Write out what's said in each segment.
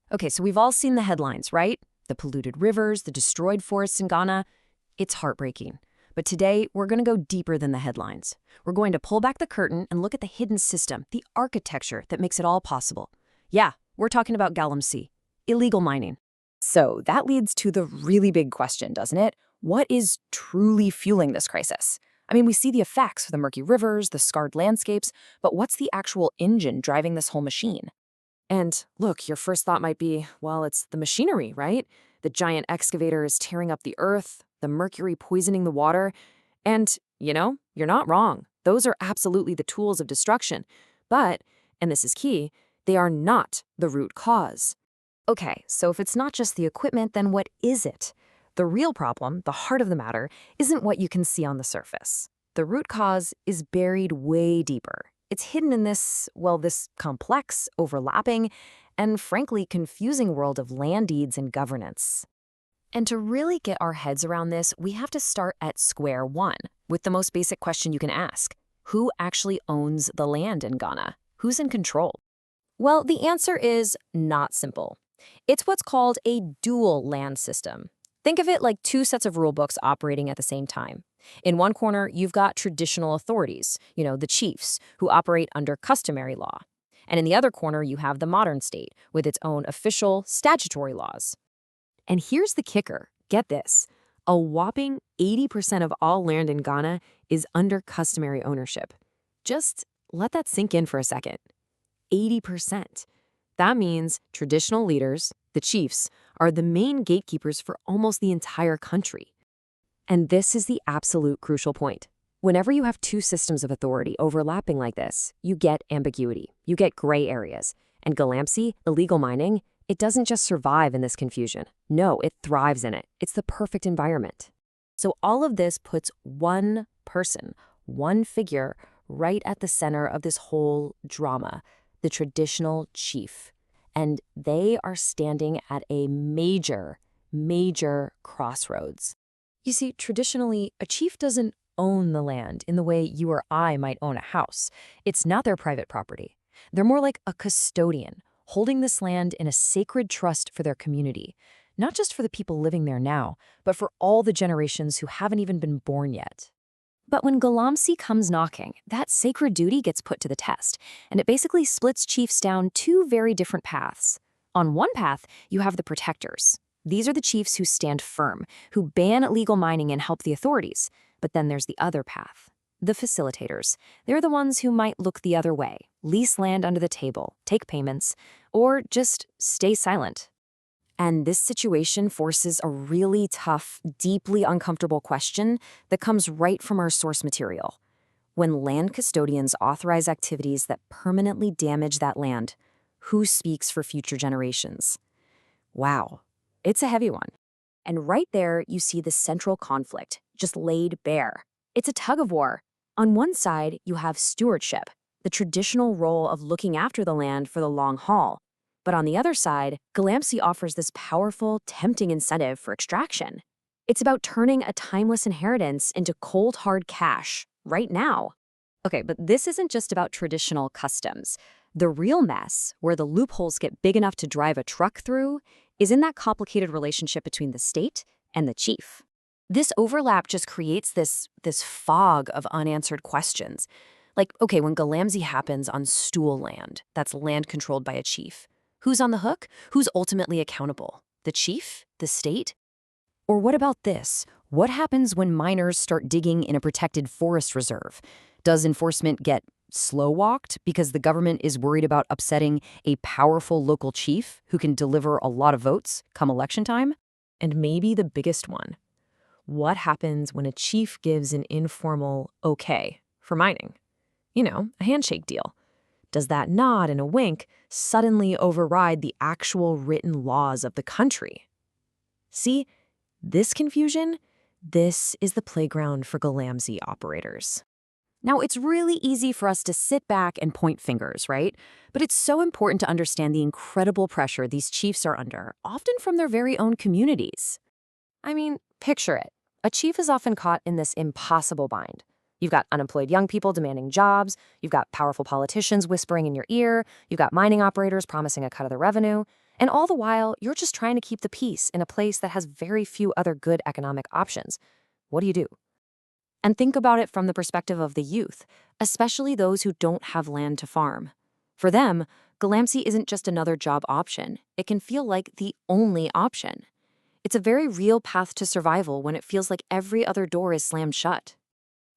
Okay, so we've all seen the headlines, right? The polluted rivers, the destroyed forests in Ghana. It's heartbreaking. But today, we're going to go deeper than the headlines. We're going to pull back the curtain and look at the hidden system, the architecture that makes it all possible. Yeah, we're talking about Galamsey, illegal mining. So that leads to the really big question, doesn't it? What is truly fueling this crisis? I mean, we see the effects, the murky rivers, the scarred landscapes, but what's the actual engine driving this whole machine? And look, your first thought might be, well, it's the machinery, right? The giant excavator is tearing up the earth, the mercury poisoning the water. And, you're not wrong. Those are absolutely the tools of destruction. But, and this is key, they are not the root cause. Okay, so if it's not just the equipment, then what is it? The real problem, the heart of the matter, isn't what you can see on the surface. The root cause is buried way deeper. It's hidden in this complex, overlapping, and frankly confusing world of land deeds and governance. And to really get our heads around this, we have to start at square one, with the most basic question you can ask. Who actually owns the land in Ghana? Who's in control? Well, the answer is not simple. It's what's called a dual land system. Think of it like two sets of rule books operating at the same time. In one corner, you've got traditional authorities, the chiefs, who operate under customary law. And in the other corner, you have the modern state, with its own official statutory laws. And here's the kicker. Get this. A whopping 80% of all land in Ghana is under customary ownership. Just let that sink in for a second. 80%. That means traditional leaders, the chiefs, are the main gatekeepers for almost the entire country. And this is the absolute crucial point. Whenever you have two systems of authority overlapping like this, you get ambiguity, you get gray areas. And Galamsey, illegal mining, it doesn't just survive in this confusion. No, it thrives in it. It's the perfect environment. So all of this puts one person, one figure, right at the center of this whole drama, the traditional chief. And they are standing at a major, major crossroads. You see, traditionally, a chief doesn't own the land in the way you or I might own a house. It's not their private property. They're more like a custodian, holding this land in a sacred trust for their community, not just for the people living there now, but for all the generations who haven't even been born yet. But when Galamsey comes knocking, that sacred duty gets put to the test, and it basically splits chiefs down two very different paths. On one path, you have the protectors. These are the chiefs who stand firm, who ban illegal mining and help the authorities. But then there's the other path, the facilitators. They're the ones who might look the other way, lease land under the table, take payments, or just stay silent. And this situation forces a really tough, deeply uncomfortable question that comes right from our source material. When land custodians authorize activities that permanently damage that land, who speaks for future generations? Wow, it's a heavy one. And right there, you see the central conflict, just laid bare. It's a tug of war. On one side, you have stewardship, the traditional role of looking after the land for the long haul. But on the other side, Galamsey offers this powerful, tempting incentive for extraction. It's about turning a timeless inheritance into cold, hard cash, right now. Okay, but this isn't just about traditional customs. The real mess, where the loopholes get big enough to drive a truck through, is in that complicated relationship between the state and the chief. This overlap just creates this fog of unanswered questions. Like, okay, when Galamsey happens on stool land, that's land controlled by a chief, who's on the hook? Who's ultimately accountable? The chief? The state? Or what about this? What happens when miners start digging in a protected forest reserve? Does enforcement get slow-walked because the government is worried about upsetting a powerful local chief who can deliver a lot of votes come election time? And maybe the biggest one. What happens when a chief gives an informal okay for mining? A handshake deal. Does that nod and a wink suddenly override the actual written laws of the country? See, this confusion, this is the playground for Galamsey operators. Now, it's really easy for us to sit back and point fingers, right? But it's so important to understand the incredible pressure these chiefs are under, often from their very own communities. I mean, picture it. A chief is often caught in this impossible bind. You've got unemployed young people demanding jobs, you've got powerful politicians whispering in your ear, you've got mining operators promising a cut of the revenue, And all the while, you're just trying to keep the peace in a place that has very few other good economic options. What do you do? And think about it from the perspective of the youth, especially those who don't have land to farm. For them, Galamsey isn't just another job option. It can feel like the only option. It's a very real path to survival when it feels like every other door is slammed shut.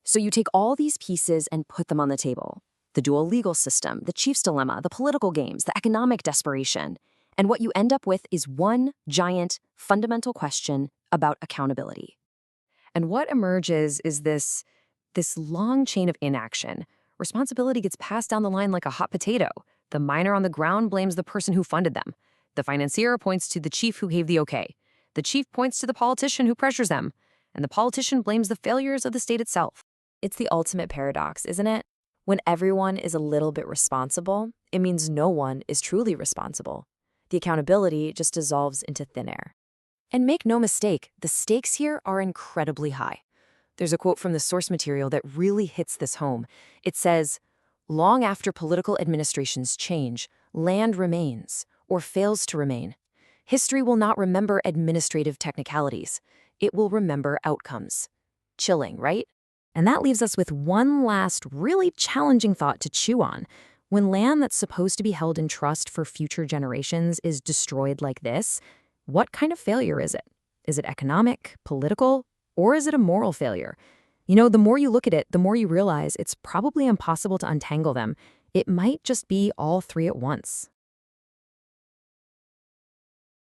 So you take all these pieces and put them on the table. The dual legal system, the chief's dilemma, the political games, the economic desperation. And what you end up with is one giant, fundamental question about accountability. And what emerges is this long chain of inaction. Responsibility gets passed down the line like a hot potato. The miner on the ground blames the person who funded them. The financier points to the chief who gave the okay. The chief points to the politician who pressures them. And the politician blames the failures of the state itself. It's the ultimate paradox, isn't it? When everyone is a little bit responsible, it means no one is truly responsible. The accountability just dissolves into thin air. And make no mistake, the stakes here are incredibly high. There's a quote from the source material that really hits this home. It says, "Long after political administrations change, land remains, or fails to remain. History will not remember administrative technicalities. It will remember outcomes." Chilling, right? And that leaves us with one last really challenging thought to chew on. When land that's supposed to be held in trust for future generations is destroyed like this, what kind of failure is it? Is it economic, political, or is it a moral failure? You know, the more you look at it, the more you realize it's probably impossible to untangle them. It might just be all three at once.